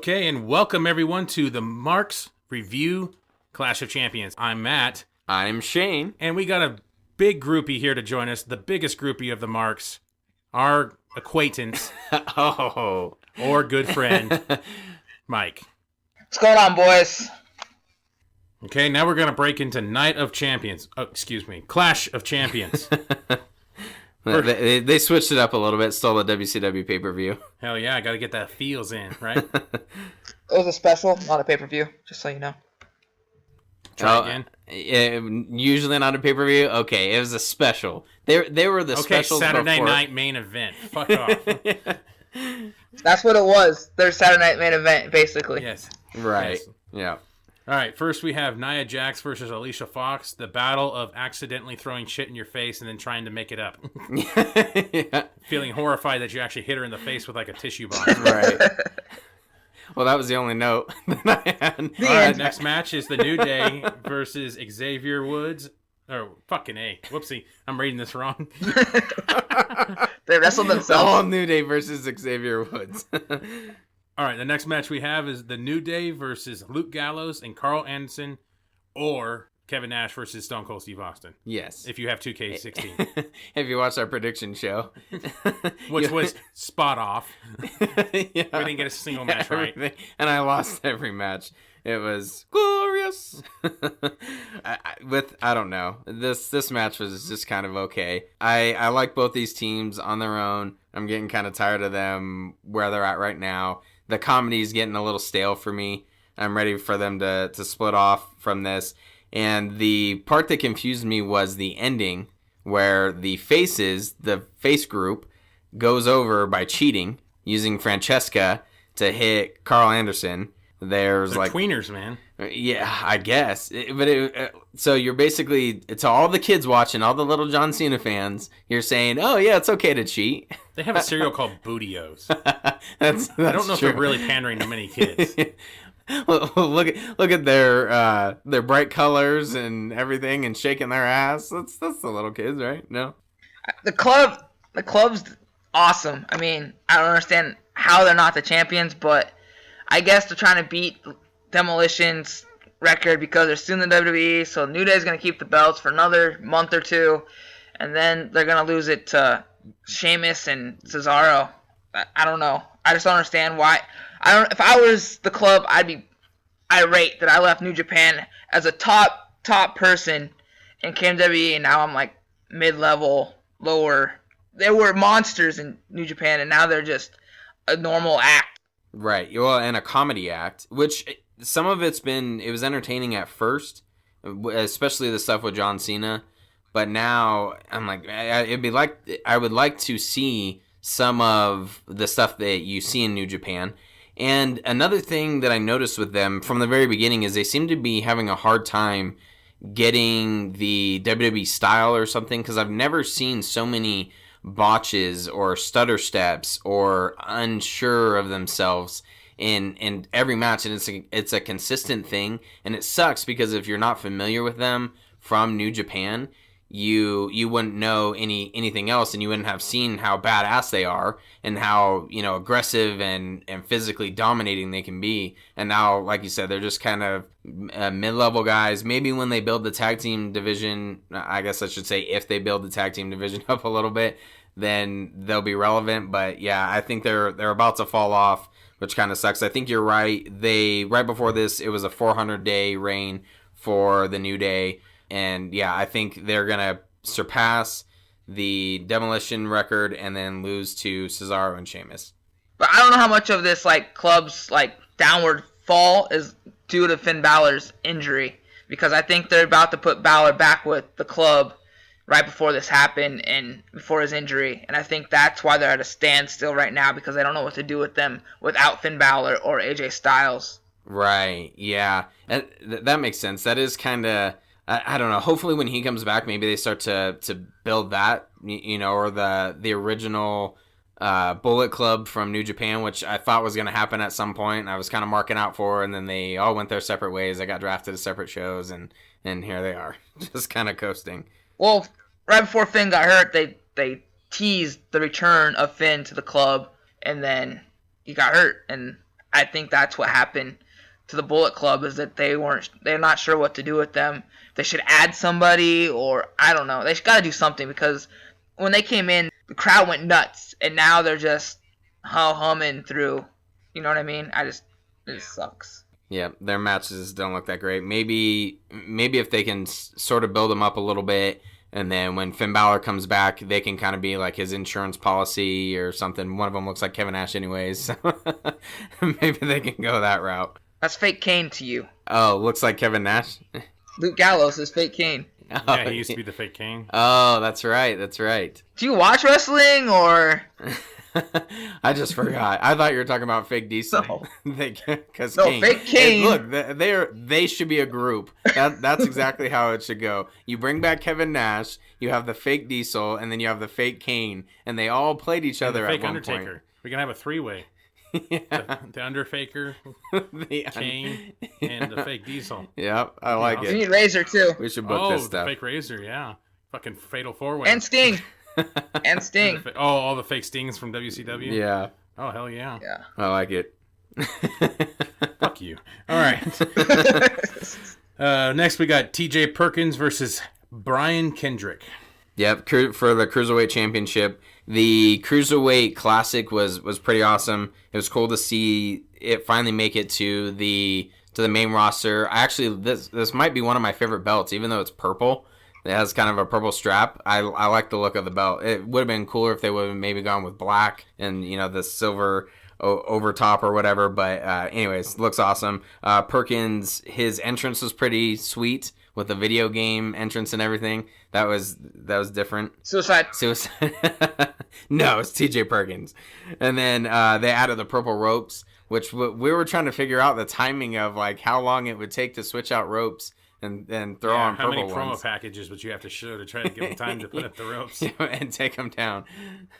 Okay, and welcome everyone to the Marks Review Clash of Champions. I'm Matt. I'm Shane. And we got a big groupie here to join us, the biggest groupie of the Marks, our acquaintance, or good friend, Mike. What's going on, boys? Okay, now we're going to break into Night of Champions. Oh, excuse me, Clash of Champions. They switched it up a little bit, stole the WCW pay-per-view. Hell yeah, I got to get that feels in, right? It was a special, not a pay-per-view, just so you know. Try again. Usually not a pay-per-view? Okay, it was a special. They were the specials Saturday before. night main event. Fuck off. That's what it was. Their Saturday night main event, basically. Yes. Right, Yes. yeah. All right, first we have Nia Jax versus Alicia Fox, the battle of accidentally throwing shit in your face and then trying to make it up. Yeah. Feeling horrified that you actually hit her in the face with like a tissue box. Right. Well, that was the only note that I had. All right, next match is the New Day versus Xavier Woods. Oh, fucking A. Whoopsie. I'm reading this wrong. They wrestled themselves. All New Day versus Xavier Woods. All right, the next match we have is the New Day versus Luke Gallows and Carl Anderson, or Kevin Nash versus Stone Cold Steve Austin. Yes. If you have 2K16. If you watched our prediction show. Which was spot off. Yeah. We didn't get a single match right. And I lost every match. It was glorious. I don't know. This match was just kind of okay. I like both these teams on their own. I'm getting kind of tired of them where they're at right now. The comedy is getting a little stale for me. I'm ready for them to split off from this. And the part that confused me was the ending, where the face group, goes over by cheating, using Francesca to hit Carl Anderson. They're like tweeners, man. Yeah, I guess. So you're basically, to all the kids watching, all the little John Cena fans, you're saying, oh yeah, it's okay to cheat. They have a cereal called Booty-O's. That's I don't know true. if they're really pandering to many kids. Look at their bright colors and everything, and shaking their ass. That's the little kids, right? No. The club's awesome. I mean, I don't understand how they're not the champions, but I guess they're trying to beat Demolition's record because they're suing the WWE. So New Day's gonna keep the belts for another month or two, and then they're gonna lose it to Sheamus and Cesaro. I don't know. I just don't understand why. If I was the club, I'd be irate that I left New Japan as a top person and came to WWE, and now I'm like mid-level, lower. They were monsters in New Japan, and now they're just a normal act. Right. Well, and a comedy act, which some of it was entertaining at first, especially the stuff with John Cena. But now I'm like, I would like to see some of the stuff that you see in New Japan. And another thing that I noticed with them from the very beginning is they seem to be having a hard time getting the WWE style or something, because I've never seen so many botches or stutter steps or unsure of themselves in every match, and it's a consistent thing, and it sucks because if you're not familiar with them from New Japan, you wouldn't know anything else, and you wouldn't have seen how badass they are and how aggressive and physically dominating they can be. And now, like you said, they're just kind of mid-level guys. Maybe when they build the tag team division, I guess I should say if they build the tag team division up a little bit, then they'll be relevant. But yeah, I think they're about to fall off, which kind of sucks. I think you're right. Right before this, it was a 400-day reign for the New Day. And yeah, I think they're going to surpass the Demolition record and then lose to Cesaro and Sheamus. But I don't know how much of this club's downward fall is due to Finn Balor's injury, because I think they're about to put Balor back with the club right before this happened and before his injury. And I think that's why they're at a standstill right now, because they don't know what to do with them without Finn Balor or AJ Styles. Right, yeah. That makes sense. That is kind of... I don't know. Hopefully when he comes back, maybe they start to build that, or the original Bullet Club from New Japan, which I thought was going to happen at some point. And I was kind of marking out for, and then they all went their separate ways. They got drafted to separate shows, and here they are, just kind of coasting. Well, right before Finn got hurt, they teased the return of Finn to the club, and then he got hurt, and I think that's what happened to the Bullet Club, is that they're not sure what to do with them. They should add somebody, or I don't know. They got to do something, because when they came in, the crowd went nuts, and now they're just humming through. You know what I mean? It just sucks. Yeah, their matches don't look that great. Maybe if they can sort of build them up a little bit, and then when Finn Balor comes back, they can kind of be like his insurance policy or something. One of them looks like Kevin Nash anyways, so maybe they can go that route. That's fake Kane to you. Oh, looks like Kevin Nash? Luke Gallows is fake Kane. Yeah, he used to be the fake Kane. Oh, that's right. Do you watch wrestling, or... I just forgot. I thought you were talking about fake Diesel. No. Fake Kane. Look, they should be a group. That's exactly how it should go. You bring back Kevin Nash, you have the fake Diesel, and then you have the fake Kane, and they all played each other at one Undertaker. point. We can have a three-way. Yeah. The Underfaker, Kane, and the fake Diesel. Yep, I like it. We need Razor too. We should book this stuff. The fake Razor, yeah. Fucking fatal four-way. And Sting. And Sting. All the fake Stings from WCW? Yeah. Oh, hell yeah. Yeah. I like it. Fuck you. All right. Next, we got TJ Perkins versus Brian Kendrick. Yep, for the Cruiserweight Championship. The Cruiserweight Classic was pretty awesome. It was cool to see it finally make it to the main roster. This might be one of my favorite belts, even though it's purple. It has kind of a purple strap. I like the look of the belt. It would have been cooler if they would have maybe gone with black and, the silver over top or whatever. But anyways, looks awesome. Perkins, his entrance was pretty sweet with the video game entrance and everything. That was different. Suicide. No, it's TJ Perkins. And then they added the purple ropes, which we were trying to figure out the timing of like how long it would take to switch out ropes and throw on purple ones. How many promo packages would you have to show to try to give them time to put up the ropes? And take them down.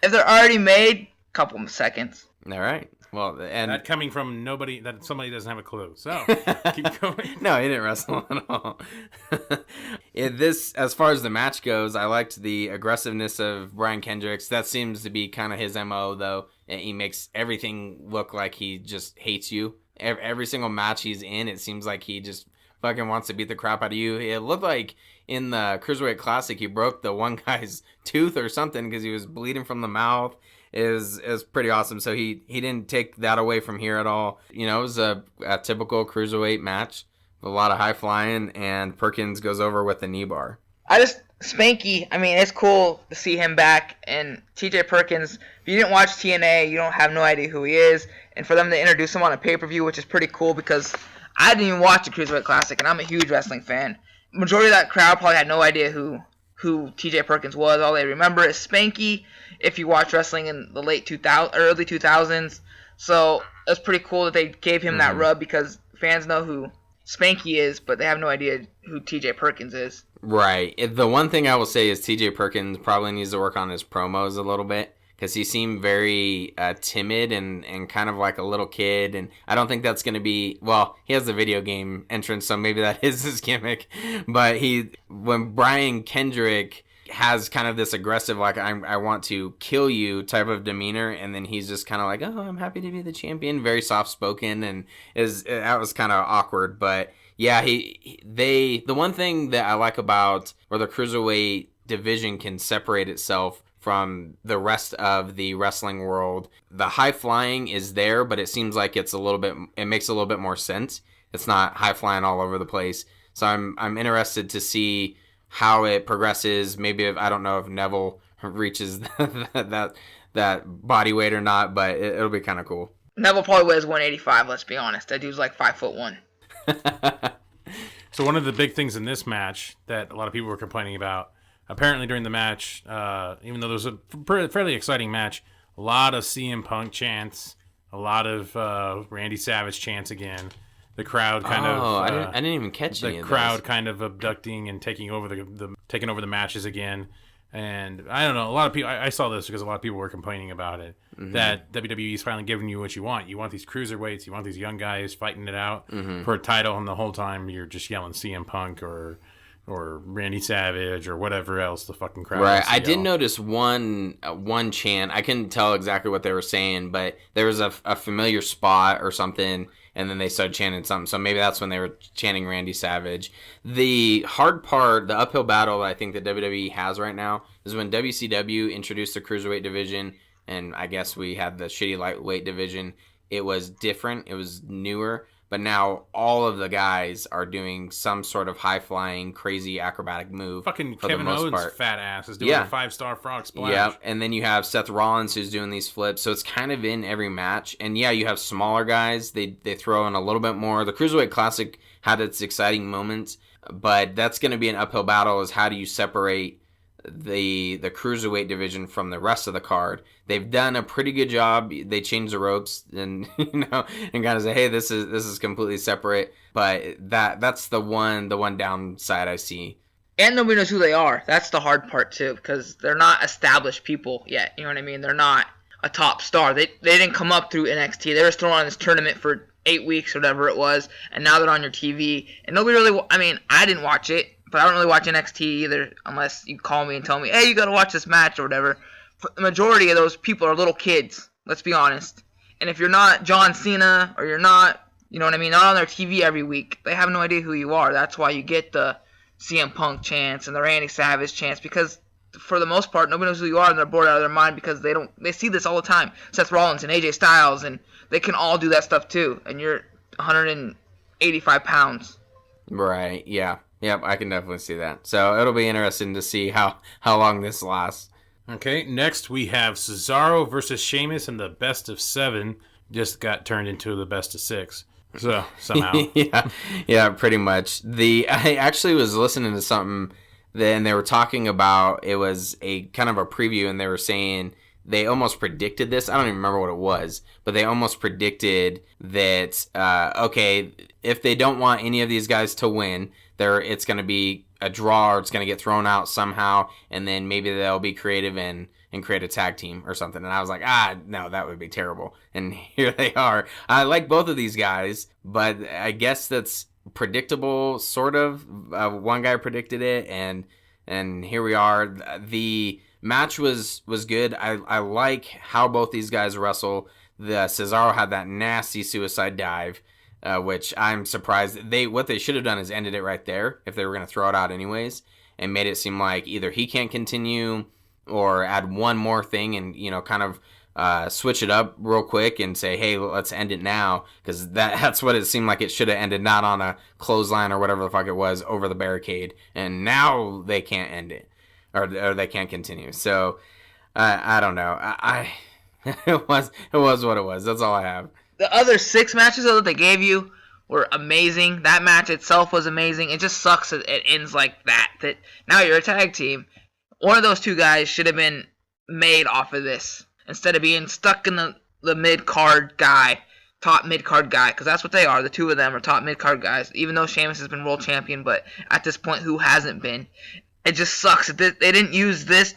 If they're already made, couple of seconds. All right. Well, and that coming from somebody doesn't have a clue. So keep going. No, he didn't wrestle at all. As far as the match goes, I liked the aggressiveness of Brian Kendricks. That seems to be kind of his MO, though. He makes everything look like he just hates you. Every single match he's in, it seems like he just fucking wants to beat the crap out of you. It looked like in the Cruiserweight Classic, he broke the one guy's tooth or something because he was bleeding from the mouth. Is pretty awesome. So he didn't take that away from here at all. It was a typical Cruiserweight match with a lot of high flying, and Perkins goes over with the knee bar. Spanky, it's cool to see him back, and TJ Perkins, if you didn't watch TNA, you don't have no idea who he is, and for them to introduce him on a pay-per-view, which is pretty cool, because I didn't even watch the Cruiserweight Classic, and I'm a huge wrestling fan. Majority of that crowd probably had no idea who TJ Perkins was. All they remember is Spanky, if you watch wrestling in the late 2000s, early 2000s. So it's pretty cool that they gave him that rub, because fans know who Spanky is, but they have no idea who TJ Perkins is. Right. The one thing I will say is TJ Perkins probably needs to work on his promos a little bit, because he seemed very timid and kind of like a little kid, and I don't think that's going to be... Well, he has the video game entrance, so maybe that is his gimmick, but when Brian Kendrick has kind of this aggressive, like, I want to kill you type of demeanor, and then he's just kind of like, oh, I'm happy to be the champion, very soft-spoken, and that was kind of awkward, but yeah, the one thing that I like about where the Cruiserweight division can separate itself from the rest of the wrestling world, the high flying is there, but it seems like it makes a little bit more sense. It's not high flying all over the place. So I'm interested to see how it progresses. Maybe I don't know if Neville reaches that body weight or not, but it'll be kind of cool. Neville probably weighs 185. Let's be honest. That dude's like 5'1". So one of the big things in this match that a lot of people were complaining about, apparently during the match, even though there was a fairly exciting match, a lot of CM Punk chants, a lot of Randy Savage chants again. The crowd kind of... I didn't even catch any of those. The crowd kind of abducting and taking over the matches again. And I don't know, a lot of people... I saw this because a lot of people were complaining about it. Mm-hmm. That WWE is finally giving you what you want. You want these cruiserweights. You want these young guys fighting it out for a title. And the whole time you're just yelling CM Punk or or Randy Savage or whatever else the fucking crowd. Right. I did notice one chant. I couldn't tell exactly what they were saying, but there was a familiar spot or something, and then they started chanting something. So maybe that's when they were chanting Randy Savage. The hard part, the uphill battle I think that WWE has right now is when WCW introduced the Cruiserweight division, and I guess we had the shitty lightweight division. It was different. It was newer. But now all of the guys are doing some sort of high-flying, crazy acrobatic move. Fucking for Kevin the most Owens' part. fat ass is doing a 5-star frog splash. Yeah, and then you have Seth Rollins who's doing these flips. So it's kind of in every match. And yeah, you have smaller guys. They throw in a little bit more. The Cruiserweight Classic had its exciting moments, but that's going to be an uphill battle is how do you separate the Cruiserweight division from the rest of the card. They've done a pretty good job. They changed the ropes and and kind of say, hey, this is completely separate. But that's the one downside I see. And nobody knows who they are. That's the hard part too, because they're not established people yet. You know what I mean? They're not a top star. They didn't come up through NXT. They were still on this tournament for 8 weeks or whatever it was, and now they're on your TV. And nobody really. I mean, I didn't watch it. But I don't really watch NXT either unless you call me and tell me, hey, you got to watch this match or whatever. But the majority of those people are little kids, let's be honest. And if you're not John Cena or you're not, you know what I mean, not on their TV every week, they have no idea who you are. That's why you get the CM Punk chants and the Randy Savage chants because for the most part, nobody knows who you are and they're bored out of their mind because they see this all the time. Seth Rollins and AJ Styles, and they can all do that stuff too. And you're 185 pounds. Right, yeah. Yep, I can definitely see that. So it'll be interesting to see how long this lasts. Okay, next we have Cesaro versus Sheamus in the best of 7. Just got turned into the best of 6. So, somehow. yeah, pretty much. I actually was listening to something, and they were talking about, it was a kind of a preview, and they were saying they almost predicted this. I don't even remember what it was, but they almost predicted that, okay, if they don't want any of these guys to win, it's going to be a draw or it's going to get thrown out somehow, and then maybe they'll be creative and create a tag team or something. And I was like, no, that would be terrible. And here they are. I like both of these guys, but I guess that's predictable, sort of. One guy predicted it, and here we are. The match was good. I like how both these guys wrestle. The Cesaro had that nasty suicide dive, which I'm surprised. What they should have done is ended it right there if they were going to throw it out anyways, and made it seem like either he can't continue or add one more thing and kind of switch it up real quick and say, hey, let's end it now, because that's what it seemed like it should have ended, not on a clothesline or whatever the fuck it was over the barricade, and now they can't end it or they can't continue. So I don't know. It was what it was. That's all I have. The other 6 matches that they gave you were amazing. That match itself was amazing. It just sucks that it ends like that. That now you're a tag team. One of those 2 guys should have been made off of this instead of being stuck in the mid-card guy, top mid-card guy, because that's what they are. The 2 of them are top mid-card guys, even though Sheamus has been world champion, but at this point, who hasn't been? It just sucks that they didn't use this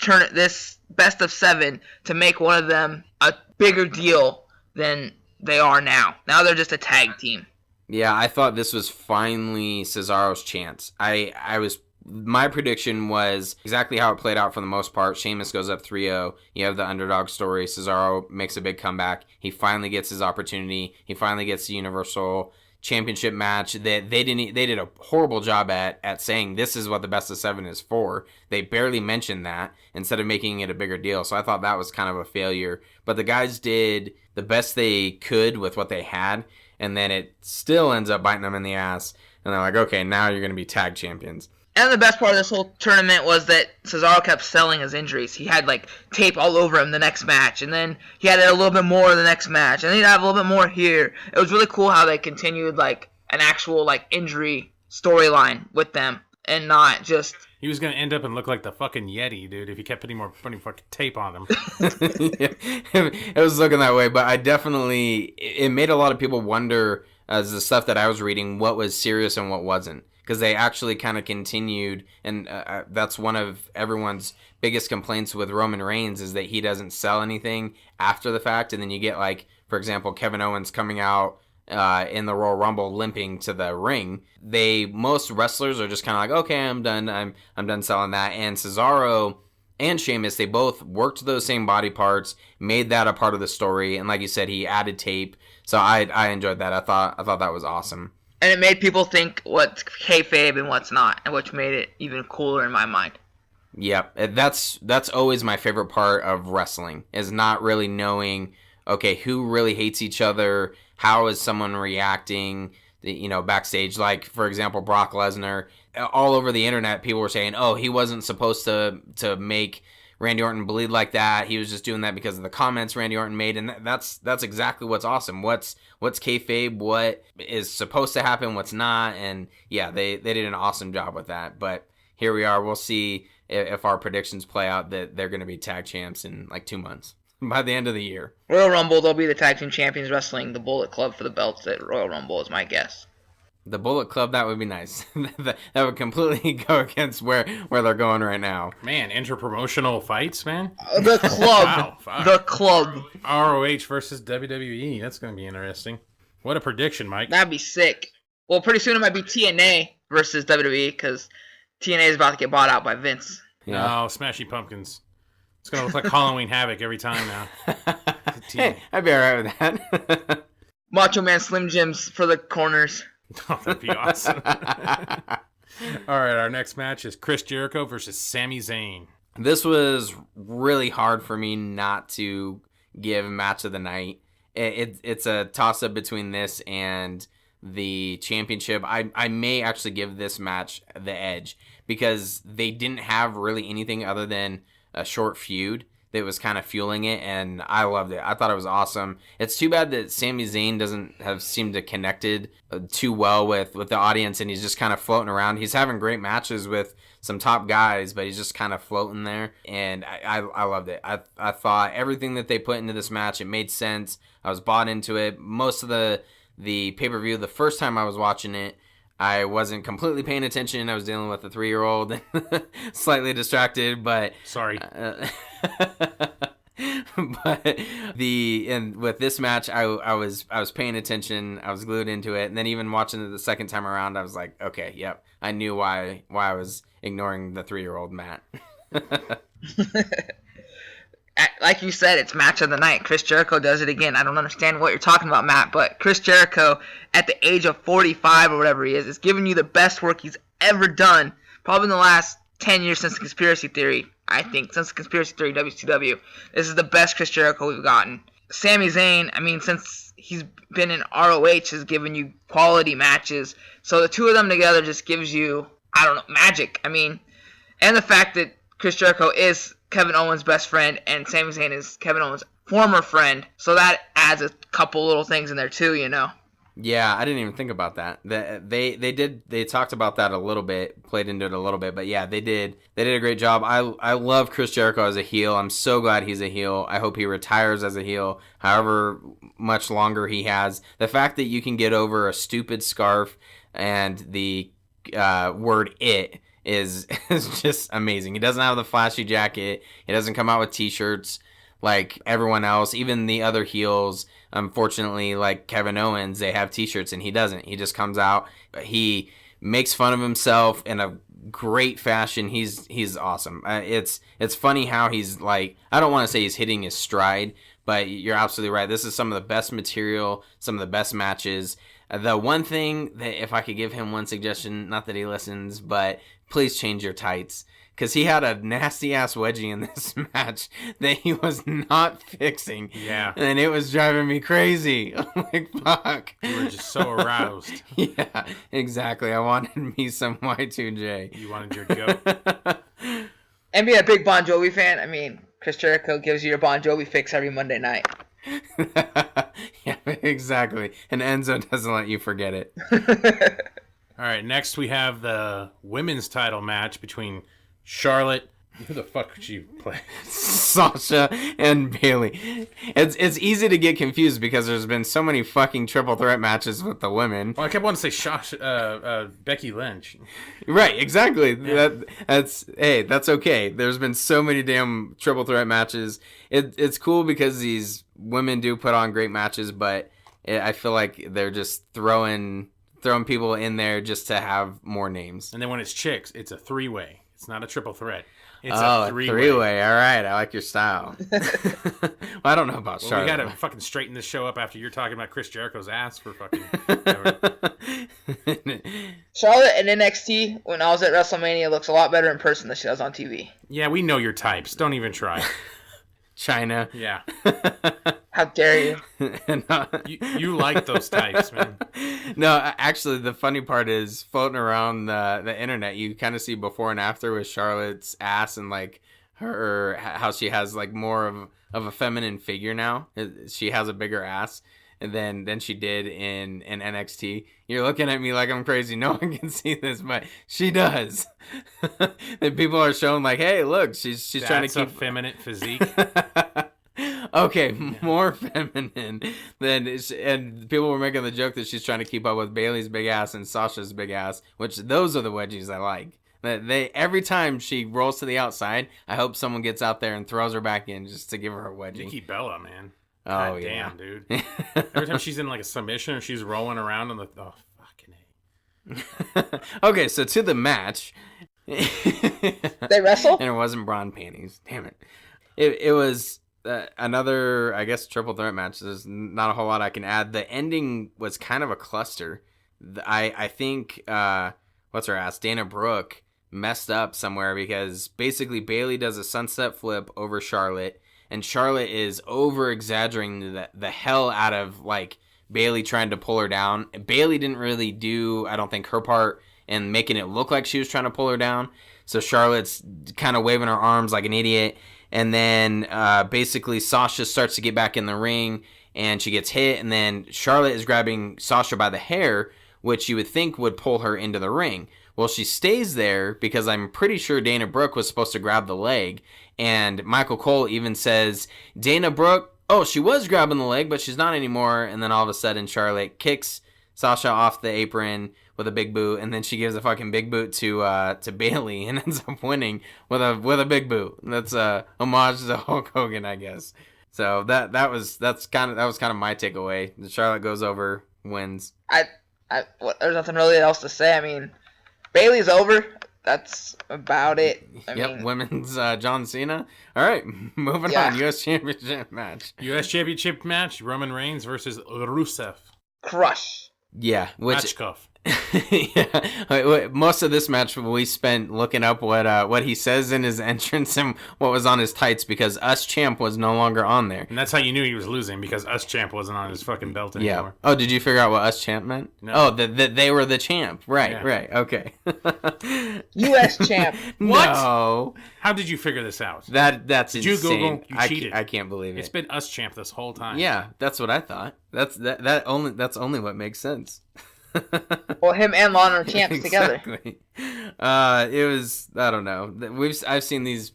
best of 7 to make one of them a bigger deal than they are now. Now they're just a tag team. Yeah, I thought this was finally Cesaro's chance. My prediction was exactly how it played out for the most part. Sheamus goes up 3-0. You have the underdog story. Cesaro makes a big comeback. He finally gets his opportunity. He finally gets the Universal Championship match that they did a horrible job at saying this is what the best of 7 is for. They barely mentioned that instead of making it a bigger deal. So I thought that was kind of a failure. But the guys did the best they could with what they had, and then it still ends up biting them in the ass. And they're like, okay, now you're going to be tag champions. And the best part of this whole tournament was that Cesaro kept selling his injuries. He had tape all over him the next match, and then he had it a little bit more the next match, and then he'd have a little bit more here. It was really cool how they continued an actual injury storyline with them, and not just. He was gonna end up and look like the fucking Yeti, dude, if he kept putting fucking tape on him. It was looking that way, but it made a lot of people wonder, as the stuff that I was reading, what was serious and what wasn't. Because they actually kind of continued, and that's one of everyone's biggest complaints with Roman Reigns is that he doesn't sell anything after the fact, and then you get, for example, Kevin Owens coming out in the Royal Rumble limping to the ring. Most wrestlers are just kind of like, okay, I'm done. I'm done selling that. And Cesaro and Sheamus, they both worked those same body parts, made that a part of the story, and like you said, he added tape. So I enjoyed that. I thought that was awesome. And it made people think what's kayfabe and what's not, and which made it even cooler in my mind. Yep, that's always my favorite part of wrestling, is not really knowing, okay, who really hates each other, how is someone reacting, backstage. Like, for example, Brock Lesnar, all over the internet, people were saying, oh, he wasn't supposed to make Randy Orton bleed like that. He was just doing that because of the comments Randy Orton made, and that's exactly what's awesome. What's kayfabe, what is supposed to happen, what's not, and yeah, they did an awesome job with that. But here we are. We'll see if our predictions play out that they're going to be tag champs in like 2 months by the end of the year. Royal Rumble, they'll be the tag team champions wrestling the Bullet Club for the belts at Royal Rumble is my guess. The Bullet Club, that would be nice. That would completely go against where they're going right now. Man, interpromotional fights, man. The club. Wow, the club. ROH versus WWE. That's going to be interesting. What a prediction, Mike. That'd be sick. Well, pretty soon it might be TNA versus WWE because TNA is about to get bought out by Vince. Yeah. No, Smashing Pumpkins. It's going to look like Halloween Havoc every time now. Hey, I'd be all right with that. Macho Man Slim Jims for the corners. Oh, that'd be awesome. All right, our next match is Chris Jericho versus Sami Zayn. This was really hard for me not to give match of the night. It's a toss-up between this and the championship. I may actually give this match the edge because they didn't have really anything other than a short feud that was kind of fueling it, and I loved it. I thought it was awesome. It's too bad that Sami Zayn doesn't have seemed to connected too well with the audience, and he's just kind of floating around. He's having great matches with some top guys, but he's just kind of floating there, and I loved it. I thought everything that they put into this match, it made sense. I was bought into it. Most of the pay-per-view, the first time I was watching it, I wasn't completely paying attention. I was dealing with a 3-year-old, slightly distracted, but sorry. But with this match, I was paying attention. I was glued into it, and then even watching it the second time around, I was like, okay, yep, I knew why I was ignoring the 3-year-old Matt. Like you said, it's match of the night. Chris Jericho does it again. I don't understand what you're talking about, Matt, but Chris Jericho, at the age of 45 or whatever he is giving you the best work he's ever done, probably in the last 10 years since the Conspiracy Theory, I think. Since the Conspiracy Theory WCW. This is the best Chris Jericho we've gotten. Sami Zayn, I mean, since he's been in ROH, has given you quality matches. So the two of them together just gives you, I don't know, magic. I mean, and the fact that Chris Jericho is Kevin Owens' best friend, and Sami Zayn is Kevin Owens' former friend. So that adds a couple little things in there too, you know. Yeah, I didn't even think about that. They talked about that a little bit, played into it a little bit, but yeah, they did a great job. I love Chris Jericho as a heel. I'm so glad he's a heel. I hope he retires as a heel, however much longer he has. The fact that you can get over a stupid scarf and the word "it" is just amazing. He doesn't have the flashy jacket. He doesn't come out with t-shirts like everyone else. Even the other heels, unfortunately, like Kevin Owens, they have t-shirts and he doesn't. He just comes out. He makes fun of himself in a great fashion. He's awesome. It's funny how he's like, I don't want to say he's hitting his stride, but you're absolutely right. This is some of the best material, some of the best matches. The one thing that if I could give him one suggestion, not that he listens, but please change your tights. Because he had a nasty-ass wedgie in this match that he was not fixing. Yeah. And it was driving me crazy. I'm like, fuck. You were just so aroused. Yeah, exactly. I wanted me some Y2J. You wanted your goat. And being a big Bon Jovi fan, I mean, Chris Jericho gives you your Bon Jovi fix every Monday night. Yeah, exactly. And Enzo doesn't let you forget it. All right, next we have the women's title match between Charlotte. Who the fuck would you play? Sasha and Bailey. It's easy to get confused because there's been so many fucking triple threat matches with the women. Well, I kept wanting to say Becky Lynch. Right, exactly. Yeah. That's okay. There's been so many damn triple threat matches. It's cool because these women do put on great matches, but I feel like they're just throwing people in there just to have more names. And then when it's chicks, it's a 3-way. It's not a triple threat. It's a 3-way. 3-way. All right, I like your style. Well, I don't know about Charlotte. We gotta fucking straighten this show up after you're talking about Chris Jericho's ass for fucking. Charlotte in NXT when I was at WrestleMania looks a lot better in person than she does on TV. Yeah, we know your types. Don't even try. China. Yeah. How dare you? You like those types, man. No, actually, the funny part is floating around the internet, you kind of see before and after with Charlotte's ass and like her how she has like more of a feminine figure now. She has a bigger ass than she did in NXT. You're looking at me like I'm crazy. No one can see this, but she does. And people are showing like, hey, look, she's trying to keep a feminine physique. Okay, more feminine than, and people were making the joke that she's trying to keep up with Bayley's big ass and Sasha's big ass, which those are the wedgies I like. They every time she rolls to the outside, I hope someone gets out there and throws her back in just to give her a wedgie. Nikki Bella, man. Oh, God yeah. damn, dude. Every time she's in like a submission or she's rolling around on the fucking A. Okay, so to the match. They wrestle? And it wasn't brawn panties. Damn it. It was another, I guess, triple threat match. There's not a whole lot I can add. The ending was kind of a cluster. I think, what's her ass? Dana Brooke messed up somewhere because basically Bayley does a sunset flip over Charlotte. And Charlotte is over-exaggerating the hell out of, like, Bayley trying to pull her down. Bayley didn't really do, I don't think, her part in making it look like she was trying to pull her down. So Charlotte's kind of waving her arms like an idiot. And then basically Sasha starts to get back in the ring, and she gets hit. And then Charlotte is grabbing Sasha by the hair, which you would think would pull her into the ring. Well, she stays there because I'm pretty sure Dana Brooke was supposed to grab the leg. And Michael Cole even says, Dana Brooke, oh, she was grabbing the leg, but she's not anymore. And then all of a sudden, Charlotte kicks Sasha off the apron with a big boot, and then she gives a fucking big boot to Bayley and ends up winning with a big boot. That's a homage to Hulk Hogan, I guess. So that was kind of my takeaway. Charlotte goes over, wins. There's nothing really else to say. I mean, Bayley's over. That's about it. I mean, women's John Cena. All right, moving on. U.S. Championship match. U.S. Championship match, Roman Reigns versus Rusev. Crush. Yeah. Match cuff. Yeah. Most of this match we spent looking up what he says in his entrance and what was on his tights because Us Champ was no longer on there. And that's how you knew he was losing because Us Champ wasn't on his fucking belt anymore. Yeah. Oh, did you figure out what Us Champ meant? No. Oh, that they were the champ. Right, yeah. Right. Okay. U.S. Champ. What? No. How did you figure this out? That's did insane. You Google? You cheated. I can't believe it. It's been Us Champ this whole time. Yeah, that's what I thought. That's only what makes sense. Well, him and Lana are champs together. It was, I don't know. I've seen these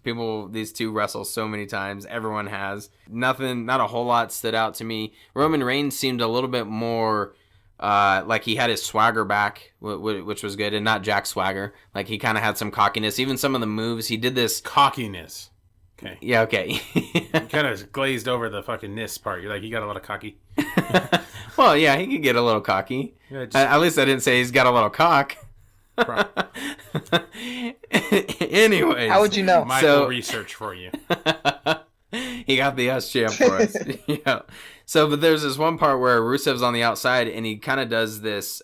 two wrestle so many times. Everyone has. Not a whole lot stood out to me. Roman Reigns seemed a little bit more like he had his swagger back, which was good, and not Jack Swagger. Like he kind of had some cockiness. Even some of the moves he did this cockiness. Okay. Yeah. Okay. You kind of glazed over the fucking ness part. You're like, you got a lot of cocky. Well, yeah, he could get a little cocky. Yeah, at least I didn't say he's got a little cock. Anyways. How would you know? Michael research for you. He got the Us Champ for us. Yeah. So, but there's this one part where Rusev's on the outside, and he kind of does this,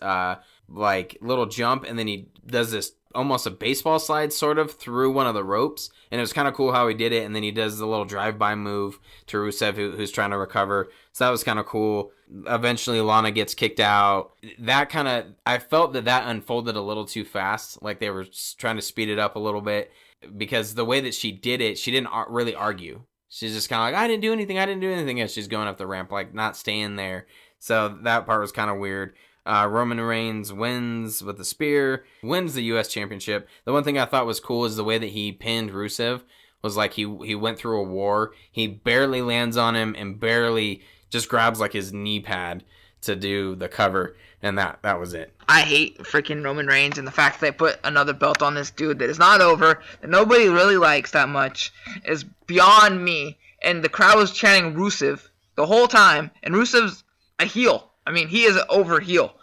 like, little jump, and then he does this almost a baseball slide sort of through one of the ropes, and it was kind of cool how he did it. And then he does the little drive-by move to Rusev who's trying to recover, so that was kind of cool. Eventually Lana gets kicked out. That kind of, I felt that unfolded a little too fast, like they were trying to speed it up a little bit, because the way that she did it, she didn't really argue. She's just kind of like, I didn't do anything as she's going up the ramp, like not staying there. So that part was kind of weird. Roman Reigns wins with the spear, wins the U.S. Championship. The one thing I thought was cool is the way that he pinned Rusev. Was like he went through a war. He barely lands on him and barely just grabs like his knee pad to do the cover, and that was it. I hate freaking Roman Reigns and the fact that they put another belt on this dude that is not over, that nobody really likes that much, is beyond me. And the crowd was chanting Rusev the whole time, and Rusev's a heel. I mean, he is an over heel.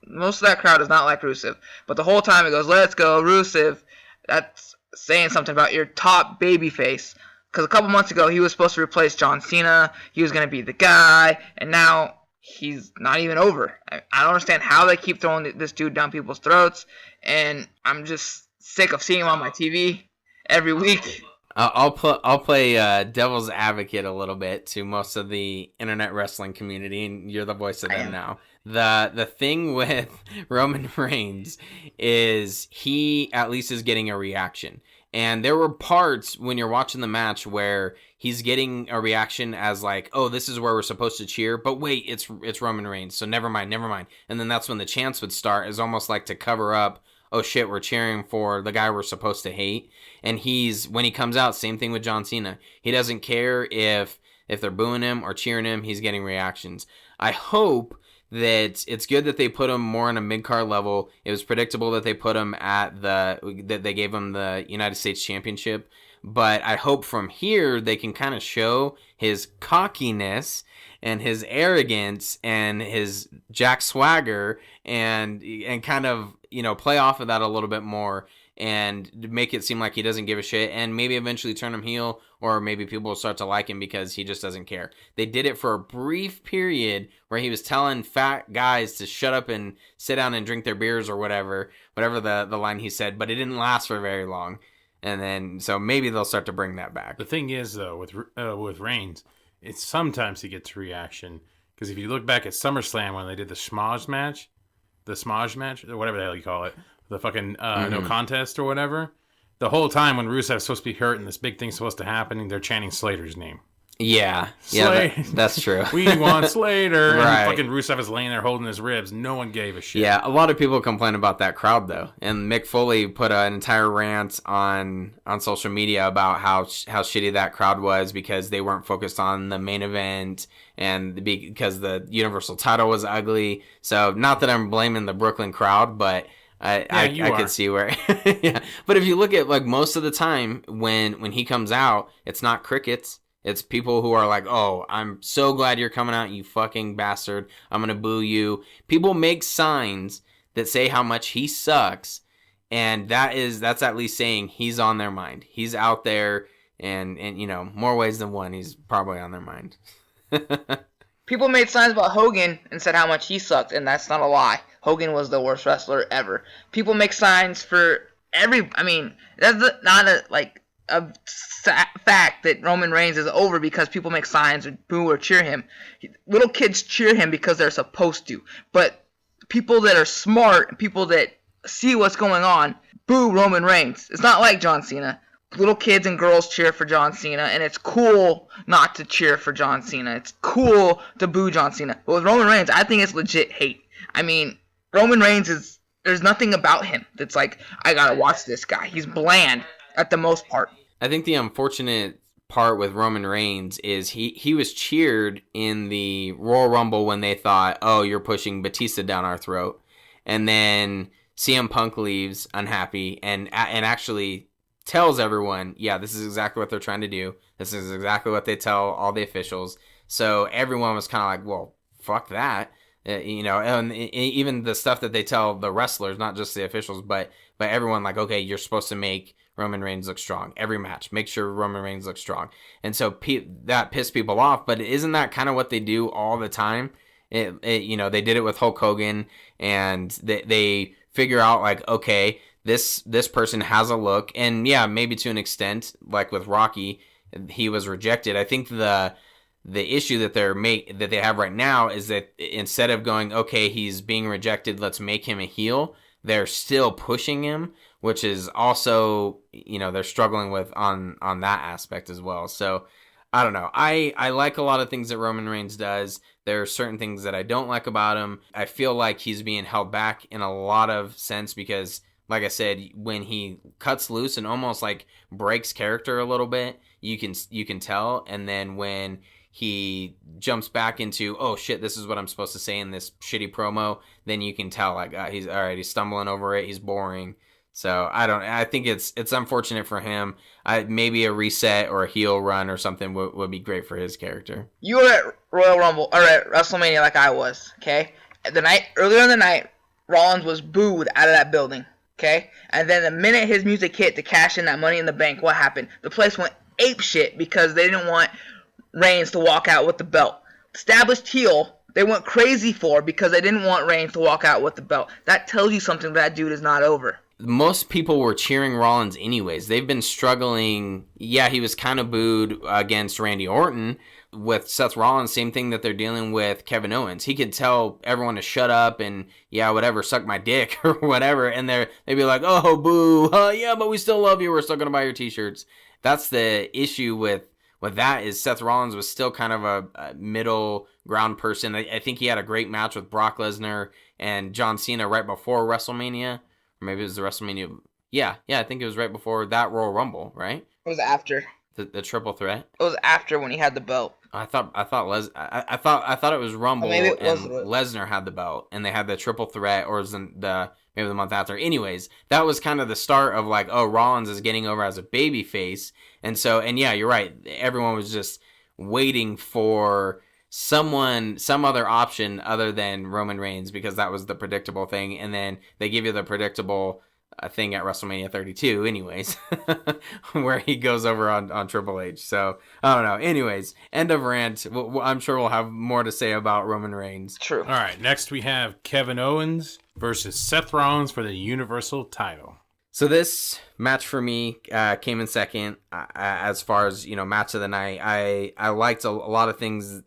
Most of that crowd does not like Rusev. But the whole time it goes, let's go, Rusev. That's saying something about your top babyface. Because a couple months ago, he was supposed to replace John Cena. He was going to be the guy. And now he's not even over. I don't understand how they keep throwing this dude down people's throats. And I'm just sick of seeing him on my TV every week. I'll play devil's advocate a little bit to most of the internet wrestling community, and you're the voice of them now. The thing with Roman Reigns is he at least is getting a reaction. And there were parts when you're watching the match where he's getting a reaction as like, oh, this is where we're supposed to cheer. But wait, it's Roman Reigns, so never mind. And then that's when the chants would start, is almost like to cover up, oh shit, we're cheering for the guy we're supposed to hate. And when he comes out, same thing with John Cena. He doesn't care if they're booing him or cheering him, he's getting reactions. I hope that it's good that they put him more on a mid-card level. It was predictable that they put him that they gave him the United States Championship. But I hope from here they can kind of show his cockiness and his arrogance and his Jack swagger and kind of, play off of that a little bit more and make it seem like he doesn't give a shit, and maybe eventually turn him heel, or maybe people will start to like him because he just doesn't care. They did it for a brief period where he was telling fat guys to shut up and sit down and drink their beers or whatever the line he said, but it didn't last for very long. And then, so maybe they'll start to bring that back. The thing is, though, with Reigns, it's sometimes he gets a reaction. Because if you look back at SummerSlam when they did the Smaj match, or whatever the hell you call it, the fucking no contest or whatever, the whole time when Rusev's supposed to be hurt and this big thing's supposed to happen, they're chanting Slater's name. Yeah, that's true. We want Slater. Right. And fucking Rusev is laying there holding his ribs. No one gave a shit. Yeah, a lot of people complain about that crowd, though. And Mick Foley put an entire rant on social media about how shitty that crowd was because they weren't focused on the main event and because the Universal title was ugly. So, not that I'm blaming the Brooklyn crowd, but I could see where. Yeah. But if you look at, like, most of the time when he comes out, it's not crickets. It's people who are like, oh, I'm so glad you're coming out, you fucking bastard. I'm going to boo you. People make signs that say how much he sucks. And that's at least saying he's on their mind. He's out there and more ways than one, he's probably on their mind. People made signs about Hogan and said how much he sucked, and that's not a lie. Hogan was the worst wrestler ever. People make signs for that's not a fact that Roman Reigns is over because people make signs or boo or cheer him. Little kids cheer him because they're supposed to. But people that are smart and people that see what's going on boo Roman Reigns. It's not like John Cena. Little kids and girls cheer for John Cena, and it's cool not to cheer for John Cena. It's cool to boo John Cena. But with Roman Reigns, I think it's legit hate. I mean, Roman Reigns there's nothing about him that's like, I gotta watch this guy. He's bland at the most part. I think the unfortunate part with Roman Reigns is he was cheered in the Royal Rumble when they thought, oh, you're pushing Batista down our throat. And then CM Punk leaves unhappy and actually tells everyone, yeah, this is exactly what they're trying to do. This is exactly what they tell all the officials. So everyone was kind of like, well, fuck that. And even the stuff that they tell the wrestlers, not just the officials, but everyone, like, okay, you're supposed to make Roman Reigns look strong every match. Make sure Roman Reigns looks strong. And so that pissed people off. But isn't that kind of what they do all the time? They did it with Hulk Hogan, and they figure out, like, okay, this person has a look, and yeah, maybe to an extent, like with Rocky, he was rejected. I think the issue that they have right now is that instead of going, okay, he's being rejected, let's make him a heel, they're still pushing him, which is also, they're struggling with on that aspect as well. So I don't know. I like a lot of things that Roman Reigns does. There are certain things that I don't like about him. I feel like he's being held back in a lot of sense because, like I said, when he cuts loose and almost like breaks character a little bit, you can tell. And then when he jumps back into, oh shit, this is what I'm supposed to say in this shitty promo, then you can tell, like, he's stumbling over it, he's boring. So I think it's unfortunate for him. Maybe a reset or a heel run or something would be great for his character. You were at Royal Rumble or at WrestleMania like I was, okay? Earlier in the night, Rollins was booed out of that building, okay? And then the minute his music hit to cash in that Money in the Bank, what happened? The place went apeshit because they didn't want Reigns to walk out with the belt. Established heel, they went crazy for because they didn't want Reigns to walk out with the belt. That tells you something that dude is not over. Most people were cheering Rollins anyways. They've been struggling. Yeah, he was kind of booed against Randy Orton. With Seth Rollins, same thing that they're dealing with Kevin Owens. He could tell everyone to shut up and, yeah, whatever, suck my dick or whatever. And they'd be like, oh, boo. Yeah, but we still love you. We're still going to buy your t-shirts. That's the issue with that is Seth Rollins was still kind of a middle ground person. I think he had a great match with Brock Lesnar and John Cena right before WrestleMania. Or maybe it was the WrestleMania. Yeah, I think it was right before that Royal Rumble, right? It was after. The triple threat? It was after when he had the belt. I thought it was Rumble maybe it was and Lesnar had the belt and they had the triple threat, or was maybe the month after. Anyways, that was kind of the start of like, oh, Rollins is getting over as a baby face. And yeah, you're right. Everyone was just waiting for some other option other than Roman Reigns, because that was the predictable thing. And then they give you the predictable thing at WrestleMania 32 anyways, where he goes over on Triple H. So I don't know. Anyways, end of rant. I'm sure we'll have more to say about Roman Reigns. True. All right, next we have Kevin Owens versus Seth Rollins for the Universal title. So this match for me came in second as far as, match of the night. I liked a lot of things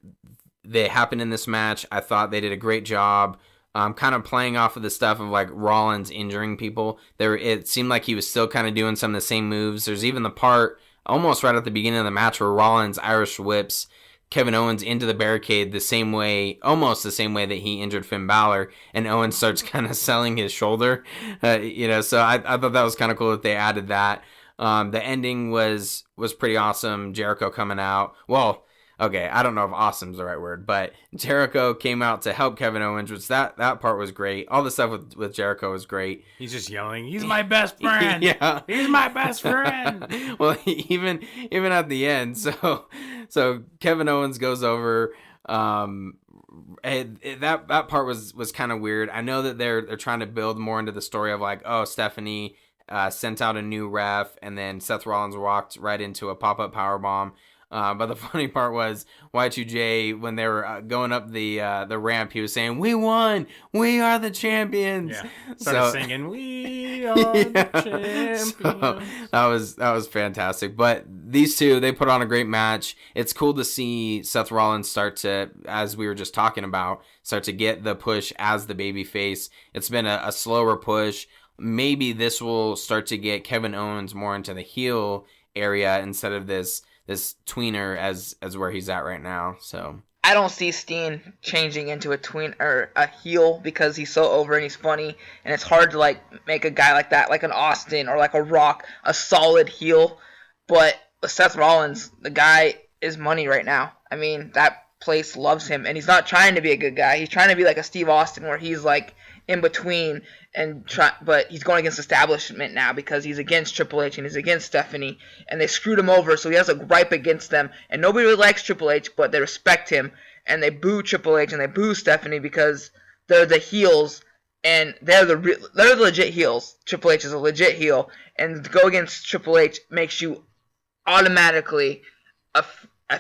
that happened in this match. I thought they did a great job. Kind of playing off of the stuff of like Rollins injuring people. It seemed like he was still kind of doing some of the same moves. There's even the part almost right at the beginning of the match where Rollins Irish whips Kevin Owens into the barricade almost the same way that he injured Finn Balor, and Owens starts kind of selling his shoulder. So I thought that was kind of cool that they added that. The ending was pretty awesome. Jericho coming out. Well, okay, I don't know if awesome's the right word, but Jericho came out to help Kevin Owens, which that part was great. All the stuff with Jericho was great. He's just yelling, he's my best friend. Yeah. He's my best friend. Well, even at the end, so Kevin Owens goes over. That part was kind of weird. I know that they're trying to build more into the story of like, oh, Stephanie sent out a new ref, and then Seth Rollins walked right into a pop-up powerbomb. But the funny part was Y2J, when they were going up the ramp, he was saying, "We won! We are the champions!" Yeah, started singing, "We are the champions." So that was fantastic. But these two, they put on a great match. It's cool to see Seth Rollins start to, as we were just talking about, start to get the push as the babyface. It's been a slower push. Maybe this will start to get Kevin Owens more into the heel area instead of this tweener as where he's at right now. So I don't see Steen changing into a tween or a heel because he's so over and he's funny, and it's hard to like make a guy like that, like an Austin or like a Rock, a solid heel. But with Seth Rollins, the guy is money right now. I mean, that place loves him, and he's not trying to be a good guy. He's trying to be like a Steve Austin, where he's like in between but he's going against establishment now because he's against Triple H and he's against Stephanie, and they screwed him over, so he has a gripe against them, and nobody really likes Triple H, but they respect him, and they boo Triple H and they boo Stephanie because they're the heels, and they're the legit heels. Triple H is a legit heel, and to go against Triple H makes you automatically a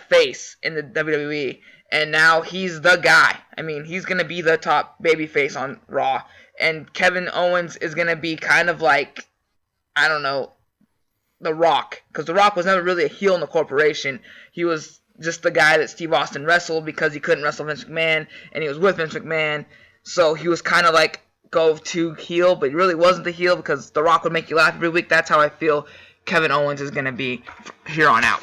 face in the WWE, and now he's the guy. I mean, he's going to be the top babyface on Raw. And Kevin Owens is going to be kind of like, I don't know, The Rock. Because The Rock was never really a heel in the corporation. He was just the guy that Steve Austin wrestled because he couldn't wrestle Vince McMahon. And he was with Vince McMahon. So he was kind of like go-to heel. But he really wasn't the heel because The Rock would make you laugh every week. That's how I feel Kevin Owens is going to be here on out.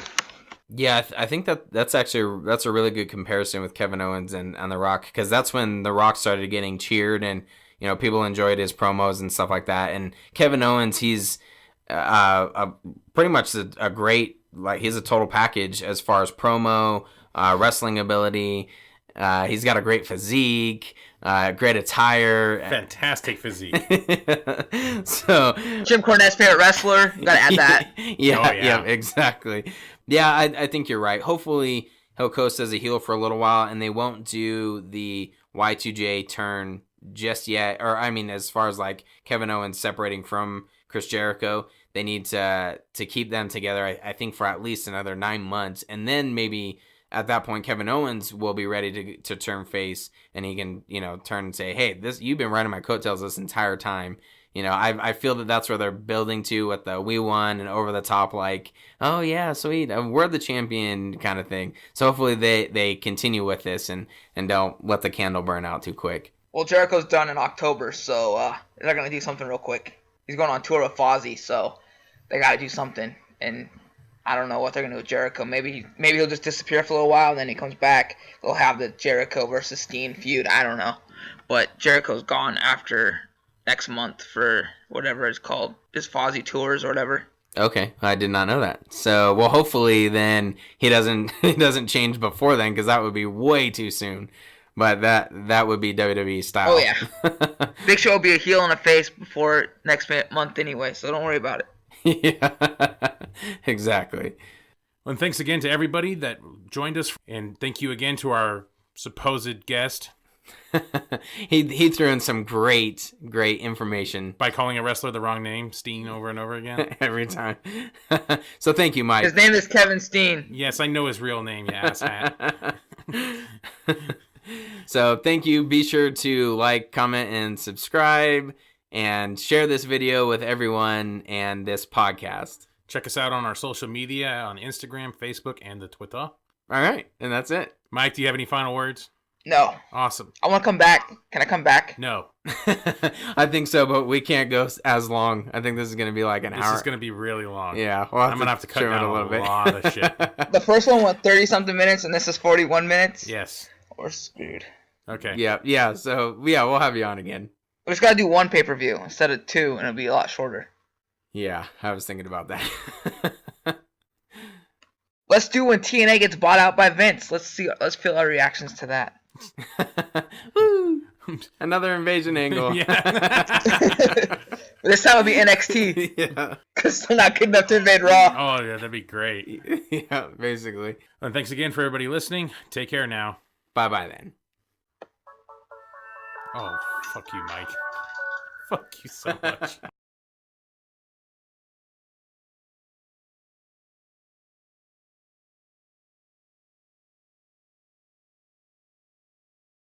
Yeah, I think that's a really good comparison with Kevin Owens and The Rock, because that's when The Rock started getting cheered and people enjoyed his promos and stuff like that. And Kevin Owens, he's pretty much a great, like, he's a total package as far as promo, wrestling ability. He's got a great physique, great attire. Fantastic physique. So Jim Cornette's favorite wrestler. You gotta add that. Yeah, exactly. Yeah, I think you're right. Hopefully he'll coast as a heel for a little while, and they won't do the Y2J turn just yet. Or, I mean, as far as like Kevin Owens separating from Chris Jericho, they need to keep them together, I think, for at least another 9 months. And then maybe at that point, Kevin Owens will be ready to turn face, and he can, turn and say, hey, you've been riding my coattails this entire time. I feel that that's where they're building to with the we won and over the top, like, oh yeah, sweet, we're the champion kind of thing. So hopefully they continue with this and don't let the candle burn out too quick. Well, Jericho's done in October, so they're gonna do something real quick. He's going on tour with Fozzy, so they gotta do something. And I don't know what they're gonna do with Jericho. Maybe he'll just disappear for a little while, and then he comes back. They'll have the Jericho versus Steen feud. I don't know, but Jericho's gone after next month for whatever it's called, his Fozzy tours or whatever. Okay, I did not know that. So, well, hopefully then he doesn't change before then, because that would be way too soon. But that would be WWE style. Oh yeah, Big Show will be a heel and a face before next month anyway, so don't worry about Yeah, it. exactly. Well, and thanks again to everybody that joined us, and thank you again to our supposed guest. he threw in some great information By calling a wrestler the wrong name, Steen, over and over again. every time. So thank you, Mike. His name is Kevin Steen. Yes, I know his real name, you asshat. So thank you. Be sure to like, comment, and subscribe, and share this video with everyone and this podcast. Check us out on our social media, on Instagram, Facebook, and the Twitter. All right, and that's it. Mike, do you have any final words? No. Awesome. I want to come back. Can I come back? No. I think so, but we can't go as long. I think this is going to be like an hour. This is going to be really long. Yeah. I'm going to have to cut down a little bit. Lot of shit. The first one went 30-something minutes, and this is 41 minutes? Yes. We're screwed. Okay. Yeah. So, yeah, we'll have you on again. We just got to do one pay-per-view instead of two, and it'll be a lot shorter. Yeah, I was thinking about that. Let's do when TNA gets bought out by Vince. Let's feel our reactions to that. Woo! Another invasion angle. Yeah. This time it'll be NXT. Yeah. Because they're not good enough to invade Raw. Oh, yeah, that'd be great. Yeah, basically. And thanks again for everybody listening. Take care now. Bye-bye then. Oh, fuck you, Mike. Fuck you so much.